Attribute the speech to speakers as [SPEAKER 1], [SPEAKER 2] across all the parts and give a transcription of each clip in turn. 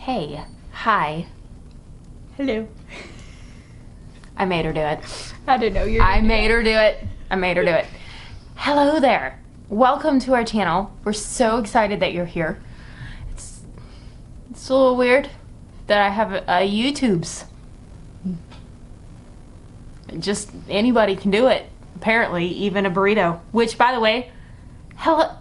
[SPEAKER 1] Hey, hi.
[SPEAKER 2] Hello.
[SPEAKER 1] I made her do it.
[SPEAKER 2] I didn't know you were
[SPEAKER 1] I made her do it. I made her do it. Hello there. Welcome to our channel. We're so excited that you're here. It's a little weird that I have a YouTube's. Just anybody can do it. Apparently, even a burrito. Which, by the way, hello.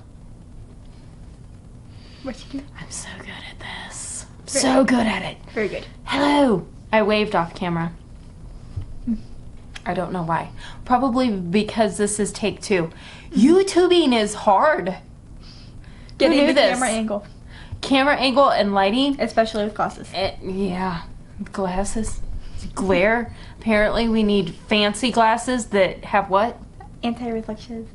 [SPEAKER 2] What you do?
[SPEAKER 1] I'm so good at this. So good at it.
[SPEAKER 2] Very good.
[SPEAKER 1] Hello. I waved off camera. I don't know why. Probably because this is take 2. YouTubing is hard.
[SPEAKER 2] Getting
[SPEAKER 1] knew
[SPEAKER 2] the
[SPEAKER 1] this?
[SPEAKER 2] camera angle,
[SPEAKER 1] Camera angle and lighting.
[SPEAKER 2] especially with glasses.
[SPEAKER 1] Yeah. Glasses. Glare. Apparently we need fancy glasses that have what?
[SPEAKER 2] Anti-reflective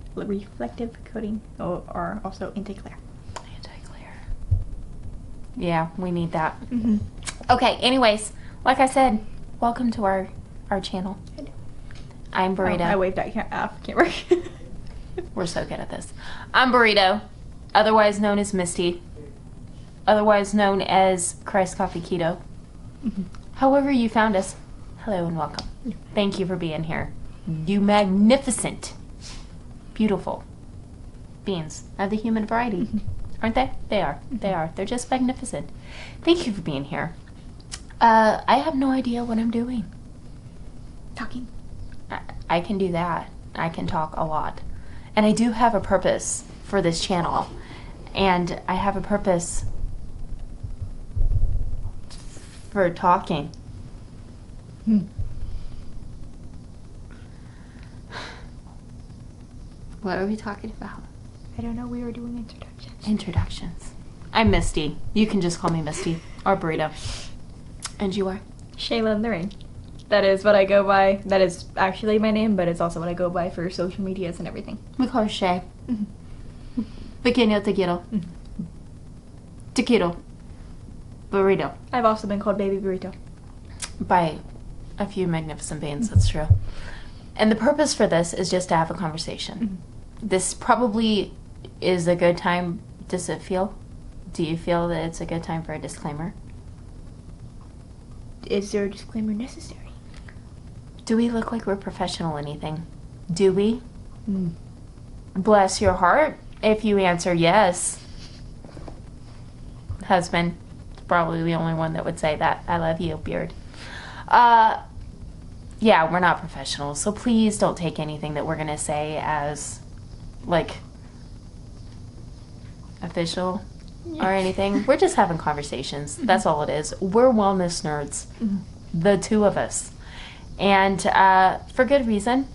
[SPEAKER 2] coating, or also anti-glare.
[SPEAKER 1] Anti-glare. Yeah, we need that.
[SPEAKER 2] Mm-hmm.
[SPEAKER 1] Okay, anyways, like I said, welcome to our channel. I'm Burrito.
[SPEAKER 2] I waved at camera.
[SPEAKER 1] We're so good at this. I'm Burrito, otherwise known as Misty, otherwise known as Christ Coffee Keto.
[SPEAKER 2] Mhm.
[SPEAKER 1] However you found us, hello and welcome. Thank you for being here. You magnificent, beautiful beings of the human variety. Aren't they? They are. They are. They're just magnificent. Thank you for being here. I have no idea what I'm doing.
[SPEAKER 2] Talking.
[SPEAKER 1] I can do that. I can talk a lot. And I do have a purpose for this channel. And I have a purpose for talking. What are we talking about?
[SPEAKER 2] I don't know. We were doing introductions.
[SPEAKER 1] Introductions. I'm Misty. You can just call me Misty or Burrito. And you are?
[SPEAKER 2] Shayla in the Rain. That is what I go by. That is actually my name, but it's also what I go by for social medias and everything.
[SPEAKER 1] We call her Shay.
[SPEAKER 2] Mm-hmm.
[SPEAKER 1] Pequeño te quiero. Te quiero. Burrito.
[SPEAKER 2] I've also been called Baby Burrito.
[SPEAKER 1] By a few magnificent beings, that's true. And the purpose for this is just to have a conversation. This probably is a good time. Does it feel? Do you feel that it's a good time for a disclaimer?
[SPEAKER 2] Is there a disclaimer necessary?
[SPEAKER 1] Do we look like we're professional anything? Do we? Bless your heart if you answer yes. Husband, probably the only one that would say that. I love you, beard. Yeah, we're not professionals, so please don't take anything that we're going to say as, like, official or anything. We're just having conversations. That's all it is. We're wellness nerds, the two of us. And for good reason.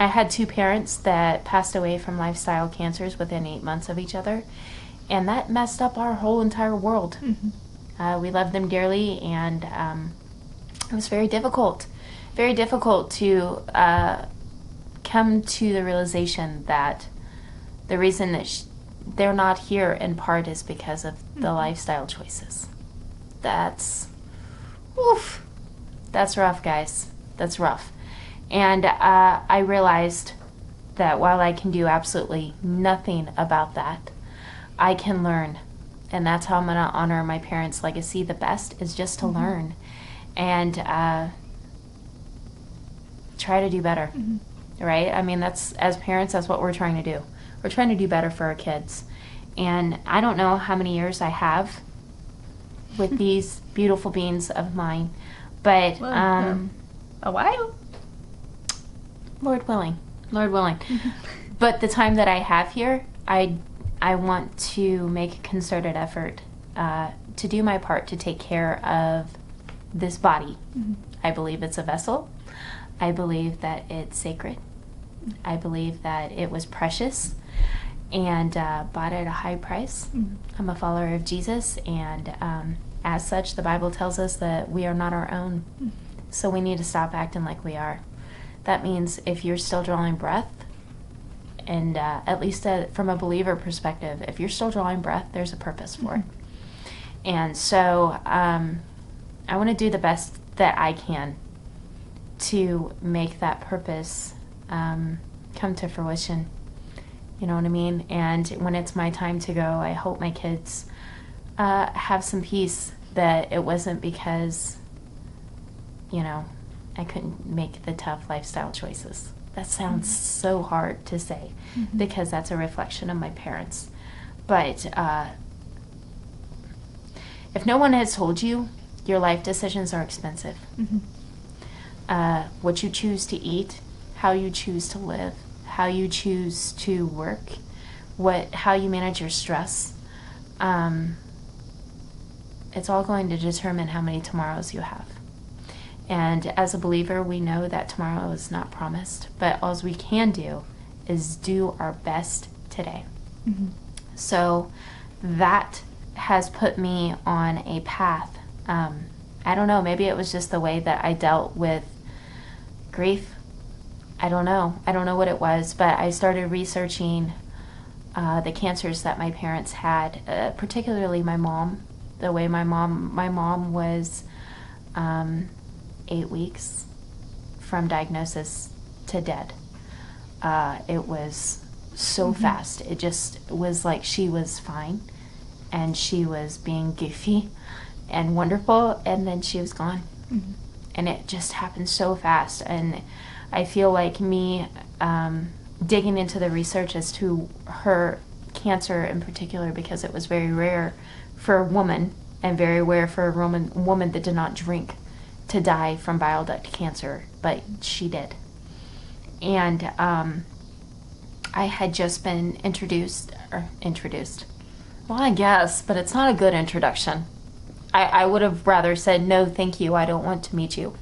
[SPEAKER 1] I had 2 parents that passed away from lifestyle cancers within 8 months of each other, and that messed up our whole entire world. We loved them dearly, and it was very difficult to come to the realization that the reason that they're not here in part is because of the lifestyle choices. That's rough, guys. That's rough. And I realized that while I can do absolutely nothing about that, I can learn. And that's how I'm going to honor my parents' legacy the best, is just to learn and try to do better. Right? I mean, that's, as parents, that's what we're trying to do. We're trying to do better for our kids. And I don't know how many years I have with these beautiful beings of mine, but
[SPEAKER 2] A while.
[SPEAKER 1] Lord willing. But the time that I have here, I want to make a concerted effort to do my part to take care of this body. I believe it's a vessel. I believe that it's sacred. I believe that it was precious and bought at a high price. I'm a follower of Jesus, and as such, the Bible tells us that we are not our own. So we need to stop acting like we are. That means if you're still drawing breath, and at least from a believer perspective, if you're still drawing breath, there's a purpose for it. And so I want to do the best that I can to make that purpose come to fruition. You know what I mean? And when it's my time to go, I hope my kids have some peace that it wasn't because, you know, I couldn't make the tough lifestyle choices. That sounds so hard to say because that's a reflection of my parents. But if no one has told you, your life decisions are expensive. What you choose to eat, how you choose to live, how you choose to work, how you manage your stress, it's all going to determine how many tomorrows you have. And as a believer, we know that tomorrow is not promised, but all we can do is do our best today. So that has put me on a path. I don't know, maybe it was just the way that I dealt with grief. I don't know what it was, but I started researching the cancers that my parents had, particularly my mom. The way my mom was 8 weeks from diagnosis to dead. It was so fast. It just was like she was fine and she was being goofy and wonderful, and then she was gone. And it just happened so fast. And I feel like me digging into the research as to her cancer in particular, because it was very rare for a woman and very rare for a woman that did not drink to die from bile duct cancer, but she did. And I had just been introduced. Well, I guess, but it's not a good introduction. I would have rather said, no, thank you, I don't want to meet you.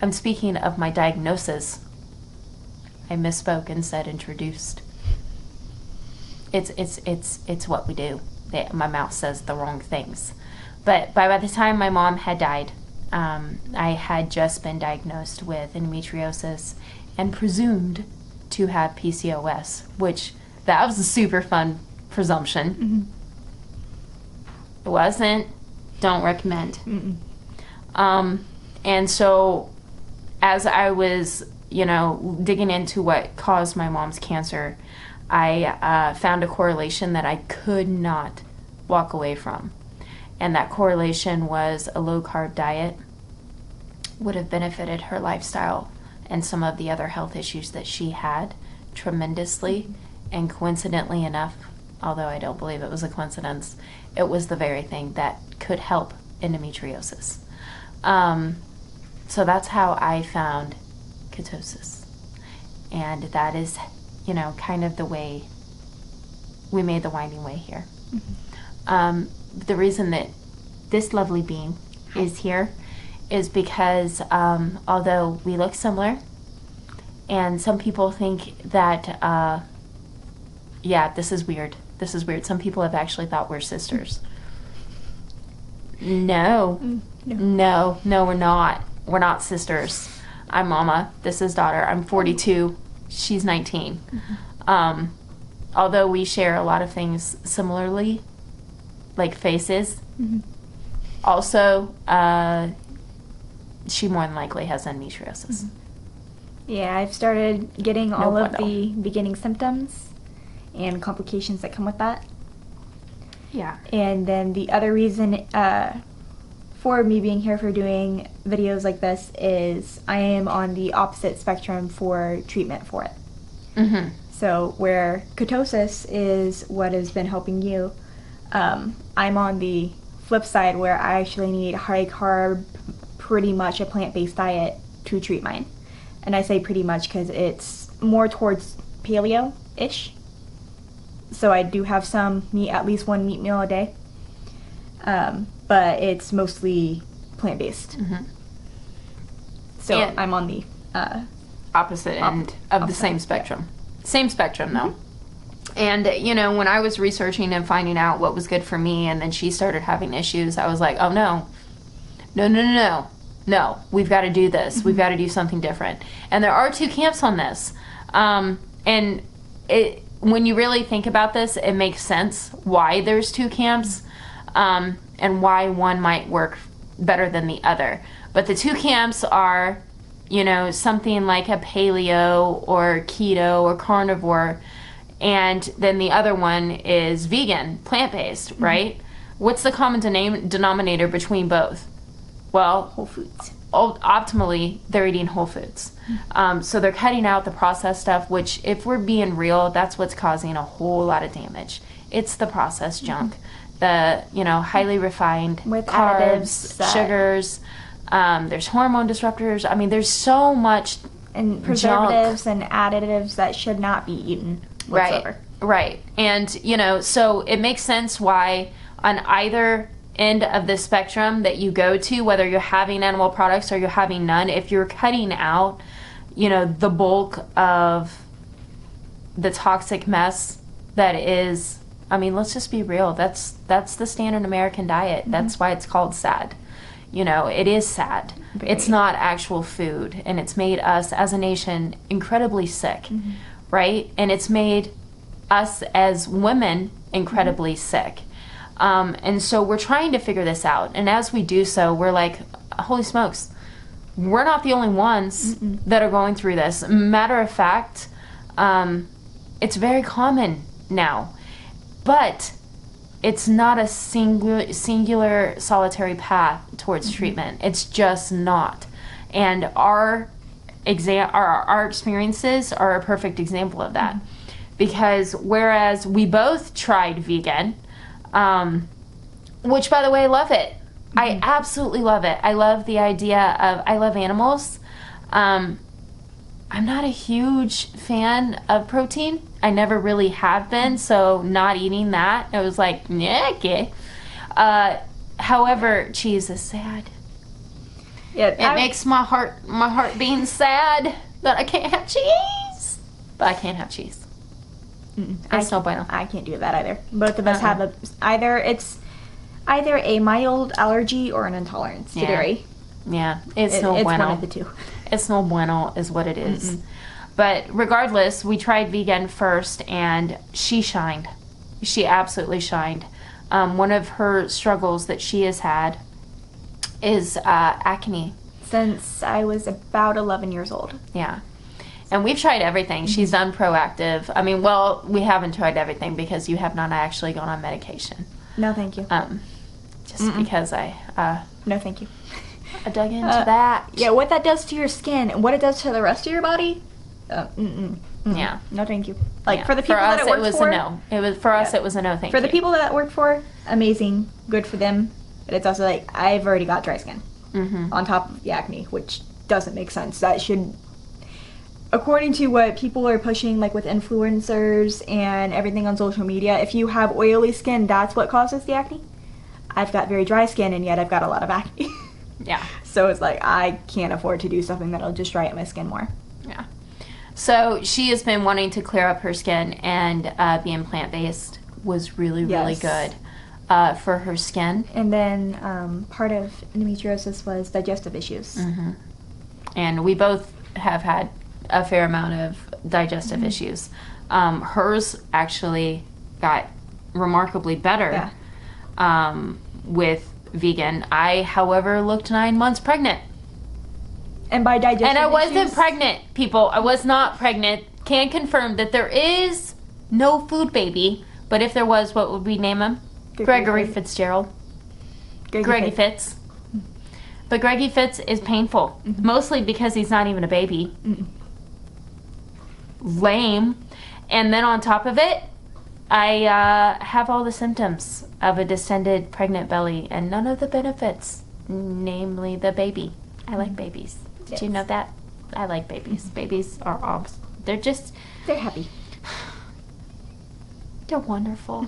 [SPEAKER 1] I'm speaking of my diagnosis. I misspoke and said introduced. It's what we do. My mouth says the wrong things. But by the time my mom had died, I had just been diagnosed with endometriosis and presumed to have PCOS, which that was a super fun presumption. It wasn't. Don't recommend. And so as I was, digging into what caused my mom's cancer, I found a correlation that I could not walk away from. And that correlation was a low-carb diet would have benefited her lifestyle and some of the other health issues that she had tremendously. And coincidentally enough, although I don't believe it was a coincidence, it was the very thing that could help endometriosis. So that's how I found ketosis. And that is, kind of the way we made the winding way here. The reason that this lovely being is here is because although we look similar, and some people think that, this is weird. This is weird. Some people have actually thought we're sisters. No, we're not. We're not sisters. I'm Mama. This is Daughter. I'm 42. She's 19. Although we share a lot of things similarly, like faces, also, she more than likely has endometriosis.
[SPEAKER 2] Yeah, I've started getting all of the beginning symptoms and complications that come with that.
[SPEAKER 1] Yeah.
[SPEAKER 2] And then the other reason for me being here for doing videos like this is I am on the opposite spectrum for treatment for it. So where ketosis is what has been helping you, I'm on the flip side where I actually need high carb, pretty much a plant-based diet to treat mine. And I say pretty much because it's more towards paleo-ish. So I do have some meat, at least one meat meal a day. But it's mostly plant-based. So
[SPEAKER 1] And
[SPEAKER 2] I'm on the
[SPEAKER 1] opposite end of the same spectrum. Same spectrum, though. And, when I was researching and finding out what was good for me, and then she started having issues, I was like, oh, no, we've got to do this. We've got to do something different. And there are two camps on this. And when you really think about this, it makes sense why there's two camps, and why one might work better than the other. But the two camps are, something like a paleo or keto or carnivore, and then the other one is vegan, plant-based, right? What's the common denominator between both? Well,
[SPEAKER 2] Whole Foods.
[SPEAKER 1] Optimally, they're eating whole foods. So they're cutting out the processed stuff, which, if we're being real, that's what's causing a whole lot of damage. It's the processed junk, the, highly refined
[SPEAKER 2] With
[SPEAKER 1] carbs,
[SPEAKER 2] additives,
[SPEAKER 1] sugars. There's hormone disruptors. I mean, there's so much
[SPEAKER 2] and preservatives and additives that should not be eaten whatsoever.
[SPEAKER 1] Right. And, so it makes sense why on either end of the spectrum that you go to, whether you're having animal products or you're having none, if you're cutting out, the bulk of the toxic mess that is, I mean, let's just be real. That's the standard American diet. That's why it's called SAD. It is sad.
[SPEAKER 2] Very.
[SPEAKER 1] It's not actual food, and it's made us as a nation incredibly sick, right? And it's made us as women incredibly sick. And so we're trying to figure this out. And as we do so, we're like, holy smokes, we're not the only ones that are going through this. Matter of fact, it's very common now. But it's not a singular solitary path towards treatment. It's just not. And our experiences are a perfect example of that. Because whereas we both tried vegan, which, by the way, I love it. I absolutely love it. I love the idea of, I love animals. I'm not a huge fan of protein. I never really have been, so not eating that, I was like, yeah, okay. However, cheese is sad.
[SPEAKER 2] Yeah,
[SPEAKER 1] It makes my heart being sad that I can't have cheese. But I can't have cheese. It's no bueno.
[SPEAKER 2] I can't do that either. Both of us have it's either a mild allergy or an intolerance to dairy.
[SPEAKER 1] Yeah, it's no
[SPEAKER 2] It's
[SPEAKER 1] bueno.
[SPEAKER 2] one of the two.
[SPEAKER 1] It's no bueno is what it is. But regardless, we tried vegan first, and she shined. She absolutely shined. One of her struggles that she has had is acne.
[SPEAKER 2] Since I was about 11 years old.
[SPEAKER 1] Yeah. And we've tried everything. She's done Proactive. I mean, well, we haven't tried everything because you have not actually gone on medication.
[SPEAKER 2] No, thank you.
[SPEAKER 1] Just because I
[SPEAKER 2] No, thank you.
[SPEAKER 1] dug into that.
[SPEAKER 2] Yeah, what that does to your skin and what it does to the rest of your body.
[SPEAKER 1] Yeah.
[SPEAKER 2] No, thank you. Like
[SPEAKER 1] Yeah.
[SPEAKER 2] for the people
[SPEAKER 1] us,
[SPEAKER 2] that it works
[SPEAKER 1] it was
[SPEAKER 2] for,
[SPEAKER 1] a no. It was for us. It was a no. Thank
[SPEAKER 2] for
[SPEAKER 1] you.
[SPEAKER 2] the people that it worked for, amazing, good for them. But it's also like I've already got dry skin on top of the acne, which doesn't make sense. That should, according to what people are pushing, like with influencers and everything on social media, if you have oily skin, that's what causes the acne. I've got very dry skin, and yet I've got a lot of acne.
[SPEAKER 1] Yeah.
[SPEAKER 2] So it's like I can't afford to do something that'll just dry out my skin more.
[SPEAKER 1] Yeah. So she has been wanting to clear up her skin, and being plant-based was really, really good for her skin.
[SPEAKER 2] And then part of endometriosis was digestive issues.
[SPEAKER 1] And we both have had a fair amount of digestive issues. Hers actually got remarkably better with vegan. I, however, looked 9 months pregnant.
[SPEAKER 2] And by digestive
[SPEAKER 1] And I wasn't
[SPEAKER 2] issues,
[SPEAKER 1] pregnant, people. I was not pregnant. Can confirm that there is no food baby. But if there was, what would we name him? Gregory Fitzgerald. Greggy Fitz. But Greggy Fitz is painful. Mostly because he's not even a baby. Lame. And then on top of it, I have all the symptoms of a distended pregnant belly and none of the benefits, namely the baby. I like babies. Did you know that? I like babies. Babies are awesome. They're
[SPEAKER 2] happy.
[SPEAKER 1] They're wonderful.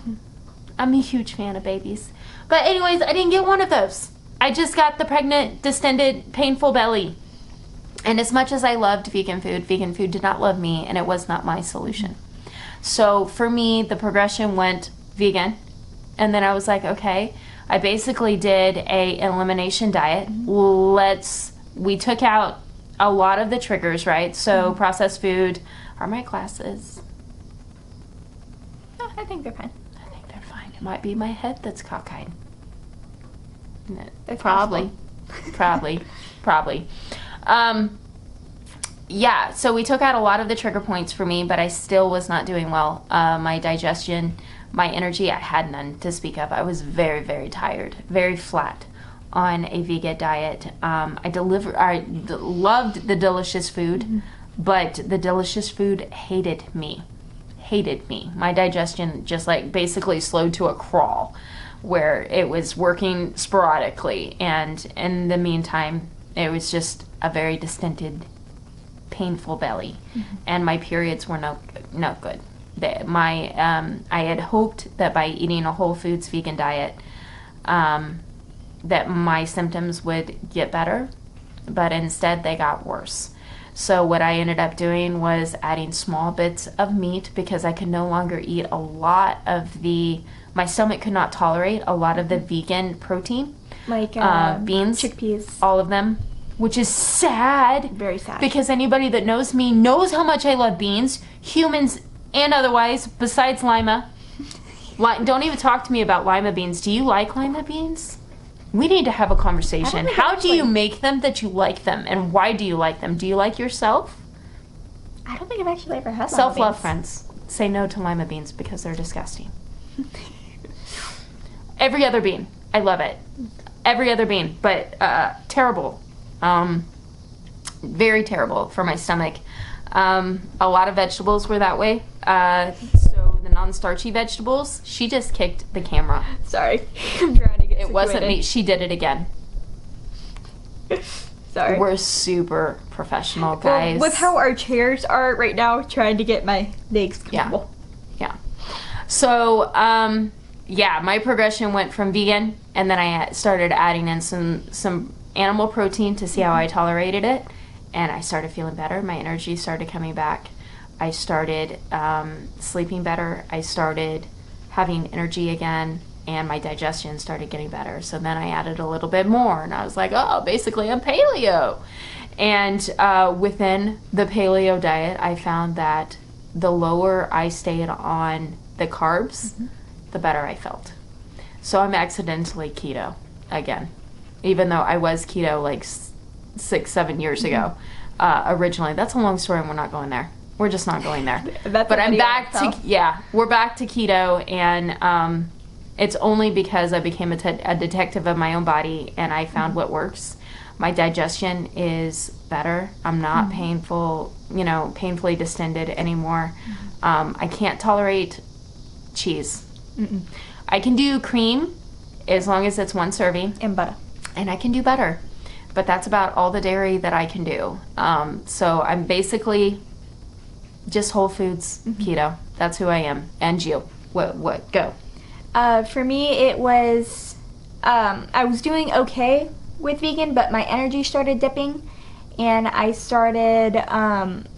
[SPEAKER 1] I'm a huge fan of babies. But anyways, I didn't get one of those. I just got the pregnant, distended, painful belly. And as much as I loved vegan food did not love me, and it was not my solution. So for me, the progression went vegan. And then I was like, okay, I basically did an elimination diet. We took out a lot of the triggers, right? So processed food. Are my glasses?
[SPEAKER 2] No, I think they're fine.
[SPEAKER 1] I think they're fine. It might be my head that's cockeyed.
[SPEAKER 2] That's
[SPEAKER 1] Probably. Probably. yeah, so we took out a lot of the trigger points for me, but I still was not doing well. My digestion, my energy, I had none to speak of. I was very, very tired, very flat on a vegan diet. I loved the delicious food, but the delicious food hated me. My digestion just like basically slowed to a crawl, where it was working sporadically, and in the meantime, it was just a very distended, painful belly, and my periods were no good. I had hoped that by eating a whole foods vegan diet, that my symptoms would get better, but instead they got worse. So what I ended up doing was adding small bits of meat, because I could no longer eat a lot of my stomach could not tolerate a lot of the vegan protein.
[SPEAKER 2] Like
[SPEAKER 1] beans,
[SPEAKER 2] chickpeas.
[SPEAKER 1] all of them, which is sad.
[SPEAKER 2] Very sad.
[SPEAKER 1] Because anybody that knows me knows how much I love beans, humans and otherwise, besides lima. Don't even talk to me about lima beans. Do you like lima beans? We need to have a conversation. How do you make them that you like them, and why do you like them? Do you like yourself?
[SPEAKER 2] I don't think I've actually ever had
[SPEAKER 1] Self-love, friends. Say no to lima beans because they're disgusting. Every other bean. I love it. Every other bean, but terrible. Very terrible for my stomach. A lot of vegetables were that way. So the non-starchy vegetables, she just kicked the camera.
[SPEAKER 2] Sorry. I'm trying to get
[SPEAKER 1] It wasn't me. She did it again.
[SPEAKER 2] Sorry.
[SPEAKER 1] We're super professional, guys.
[SPEAKER 2] Well, with how our chairs are right now, trying to get my legs comfortable.
[SPEAKER 1] Yeah. So, yeah, my progression went from vegan, and then I started adding in some animal protein to see how I tolerated it, and I started feeling better. My energy started coming back. I started sleeping better. I started having energy again, and my digestion started getting better. So then I added a little bit more, and I was like, oh, basically I'm paleo. And within the paleo diet, I found that the lower I stayed on the carbs, the better I felt. So I'm accidentally keto again, even though I was keto like 6-7 years ago originally. That's a long story, and we're not going there. We're just not going there. But I'm back to, we're back to keto, and it's only because I became a detective of my own body, and I found what works. My digestion is better. I'm not painfully distended anymore. I can't tolerate cheese. I can do cream as long as it's one serving.
[SPEAKER 2] And butter.
[SPEAKER 1] And I can do butter. But that's about all the dairy that I can do. So I'm basically just whole foods keto. That's who I am. And you, what, go.
[SPEAKER 2] For me, it was, I was doing okay with vegan, but my energy started dipping, and I started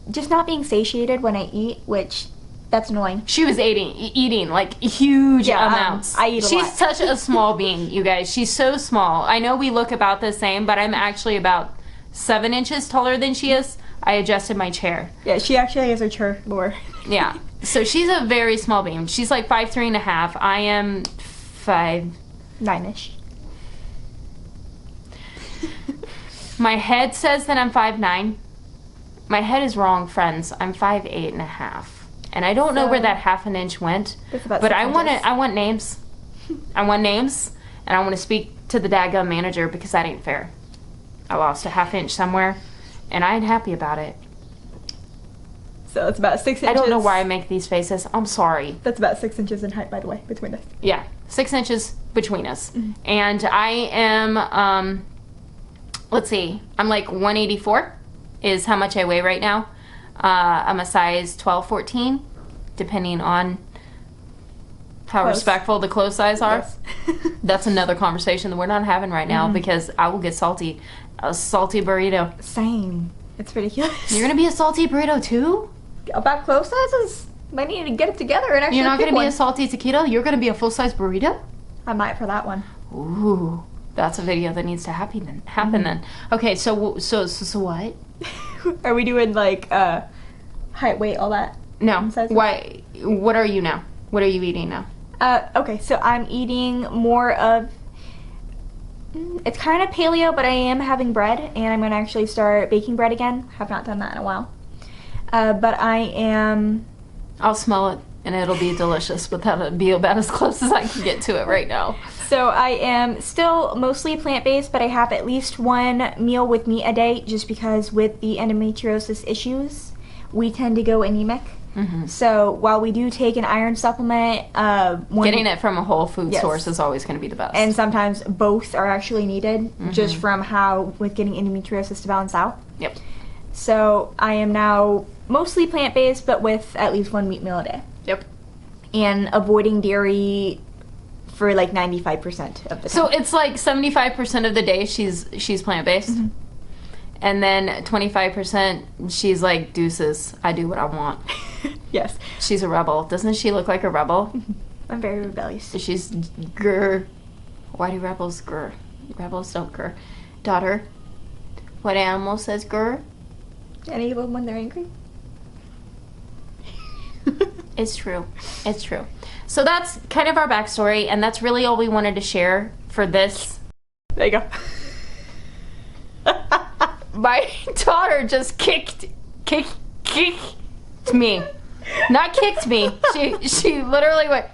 [SPEAKER 2] just not being satiated when I eat, which, that's annoying.
[SPEAKER 1] She was eating like huge amounts.
[SPEAKER 2] I eat a lot.
[SPEAKER 1] She's such a small being, you guys. She's so small. I know we look about the same, but I'm actually about 7 inches taller than she is. I adjusted my chair.
[SPEAKER 2] Yeah, she actually has her chair lower.
[SPEAKER 1] Yeah. So she's a very small being. She's like 5'3.5". I am
[SPEAKER 2] 5'9"ish.
[SPEAKER 1] My head says that I'm 5'9". My head is wrong, friends. I'm 5'8.5". And I don't know where that half an inch went. But I want names. I want names, and I want to speak to the daggum manager, because that ain't fair. I lost a half inch somewhere, and I ain't happy about it.
[SPEAKER 2] So it's about 6 inches.
[SPEAKER 1] I don't know why I make these faces. I'm sorry.
[SPEAKER 2] That's about 6 inches in height, by the way, between us.
[SPEAKER 1] Yeah, 6 inches between us. And I am, let's see, I'm like 184 is how much I weigh right now. I'm a size 12, 14, depending on how respectful the clothes size are.
[SPEAKER 2] Yes.
[SPEAKER 1] That's another conversation that we're not having right now, because I will get salty. A salty burrito.
[SPEAKER 2] Same. It's ridiculous.
[SPEAKER 1] You're going to be a salty burrito too?
[SPEAKER 2] About clothes sizes? Might need to get it together and actually
[SPEAKER 1] You're not
[SPEAKER 2] pick
[SPEAKER 1] going to be
[SPEAKER 2] one.
[SPEAKER 1] a salty taquito? You're going to be a full-size burrito?
[SPEAKER 2] I might for that one.
[SPEAKER 1] Ooh, that's a video that needs to happen then. Okay, so what?
[SPEAKER 2] Are we doing like height, weight, all that?
[SPEAKER 1] No.
[SPEAKER 2] Sizes?
[SPEAKER 1] Why? What are you now? What are you eating now?
[SPEAKER 2] Okay, so I'm eating more of It's kind of paleo, but I am having bread, and I'm going to actually start baking bread again. Have not done that in a while. But I am...
[SPEAKER 1] I'll smell it, and it'll be delicious, but that'll be about as close as I can get to it right now.
[SPEAKER 2] So I am still mostly plant-based, but I have at least one meal with meat a day, just because with the endometriosis issues, we tend to go anemic. So while we do take an iron supplement,
[SPEAKER 1] getting it from a whole food source is always going to be the best.
[SPEAKER 2] And sometimes both are actually needed, just from how with getting endometriosis to balance out.
[SPEAKER 1] Yep.
[SPEAKER 2] So I am now mostly plant-based, but with at least one meat meal a day.
[SPEAKER 1] Yep.
[SPEAKER 2] And avoiding dairy for like 95% of the time.
[SPEAKER 1] So it's like 75% of the day she's plant-based. And then 25% she's like, deuces, I do what I want.
[SPEAKER 2] Yes.
[SPEAKER 1] She's a rebel. Doesn't she look like a rebel?
[SPEAKER 2] I'm very rebellious.
[SPEAKER 1] She's grr. Why do rebels grr? Rebels don't grr. Daughter, what animal says grr?
[SPEAKER 2] Any of them when they're angry?
[SPEAKER 1] It's true. It's true. So that's kind of our backstory, and that's really all we wanted to share for this.
[SPEAKER 2] There you go.
[SPEAKER 1] My daughter just kicked me. Not kicked me. She literally went.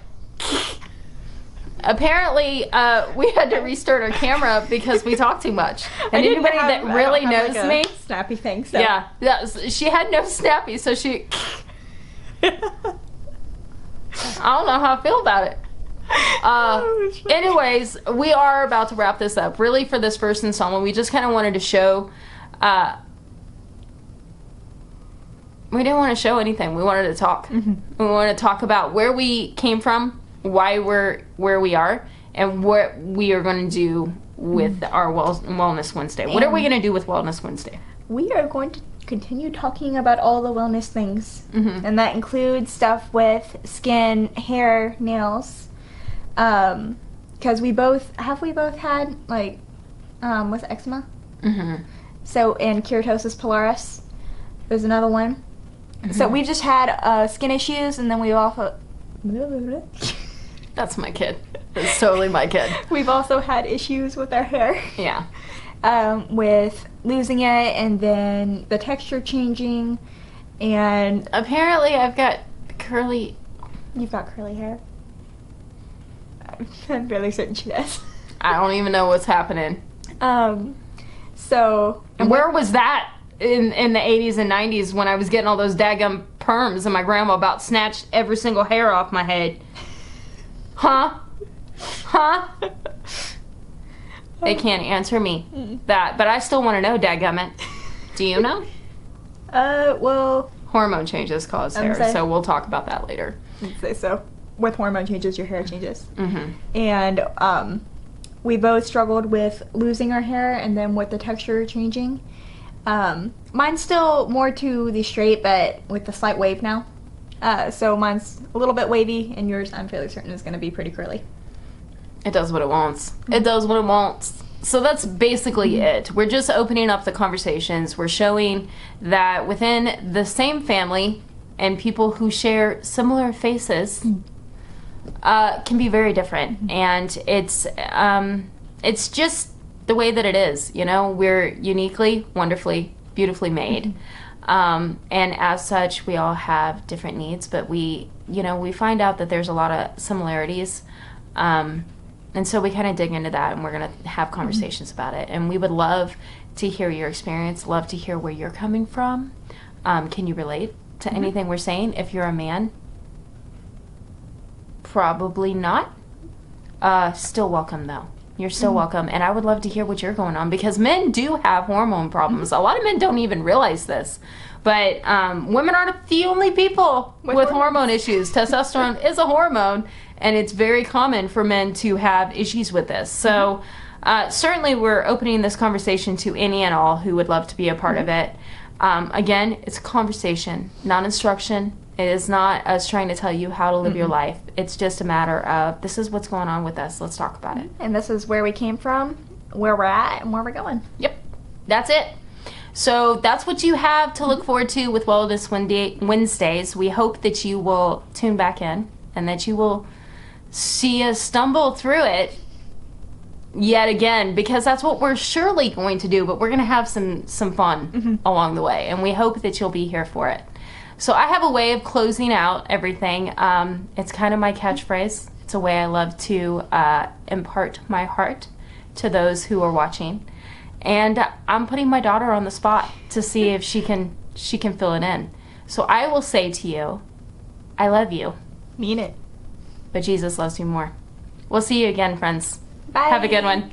[SPEAKER 1] Apparently, we had to restart our camera because we talked too much. And anybody that really knows me,
[SPEAKER 2] snappy thing. So.
[SPEAKER 1] Yeah, she had no snappy, so she. I don't know how I feel about it. Anyways, we are about to wrap this up. Really, for this first installment, we just kind of wanted to show. We didn't want to show anything. We wanted to talk. We wanted to talk about where we came from, why we're where we are, and what we are going to do with our Wellness Wednesday. What are we going to do with Wellness Wednesday?
[SPEAKER 2] We are going to continue talking about all the wellness things. And that includes stuff with skin, hair, nails. Because we both had, like, what's eczema? So, and keratosis pilaris. There's another one. So we've just had skin issues, and then we also...
[SPEAKER 1] That's my kid. It's totally my kid.
[SPEAKER 2] We've also had issues with our hair.
[SPEAKER 1] Yeah.
[SPEAKER 2] With losing it, and then the texture changing, and...
[SPEAKER 1] Apparently I've got curly...
[SPEAKER 2] You've got curly hair? I'm fairly certain she does.
[SPEAKER 1] I don't even know what's happening.
[SPEAKER 2] So...
[SPEAKER 1] And where was that in the 80s and 90s when I was getting all those daggum perms and my grandma about snatched every single hair off my head? Huh? They can't answer me that, but I still want to know, dadgummit. Do you know?
[SPEAKER 2] Well...
[SPEAKER 1] Hormone changes cause hair, so we'll talk about that later.
[SPEAKER 2] I'd say so. With hormone changes, your hair changes. And, we both struggled with losing our hair and then with the texture changing. Mine's still more to the straight, but with the slight wave now. So mine's a little bit wavy, and yours, I'm fairly certain, is going to be pretty curly.
[SPEAKER 1] It does what it wants. It does what it wants. So that's basically it. We're just opening up the conversations. We're showing that within the same family and people who share similar faces can be very different. And it's just the way that it is. You know, we're uniquely, wonderfully, beautifully made. And as such, we all have different needs, but we find out that there's a lot of similarities. And so we kind of dig into that, and we're going to have conversations about it. And we would love to hear your experience, love to hear where you're coming from. Can you relate to anything we're saying? If you're a man, probably not. Still welcome, though. You're still welcome. And I would love to hear what you're going on, because men do have hormone problems. A lot of men don't even realize this. But women aren't the only people with hormone issues. Testosterone is a hormone, and it's very common for men to have issues with this. So certainly we're opening this conversation to any and all who would love to be a part of it. Again, it's a conversation, not instruction. It is not us trying to tell you how to live your life. It's just a matter of, this is what's going on with us. Let's talk about it.
[SPEAKER 2] And this is where we came from, where we're at, and where we're going.
[SPEAKER 1] Yep. That's it. So that's what you have to look forward to with Wellness Wednesdays. We hope that you will tune back in and that you will see us stumble through it yet again, because that's what we're surely going to do, but we're going to have some fun along the way, and we hope that you'll be here for it. So I have a way of closing out everything. It's kind of my catchphrase. It's a way I love to impart my heart to those who are watching. And I'm putting my daughter on the spot to see if she can fill it in. So I will say to you, I love you.
[SPEAKER 2] Mean it.
[SPEAKER 1] But Jesus loves you more. We'll see you again, friends.
[SPEAKER 2] Bye.
[SPEAKER 1] Have a good one.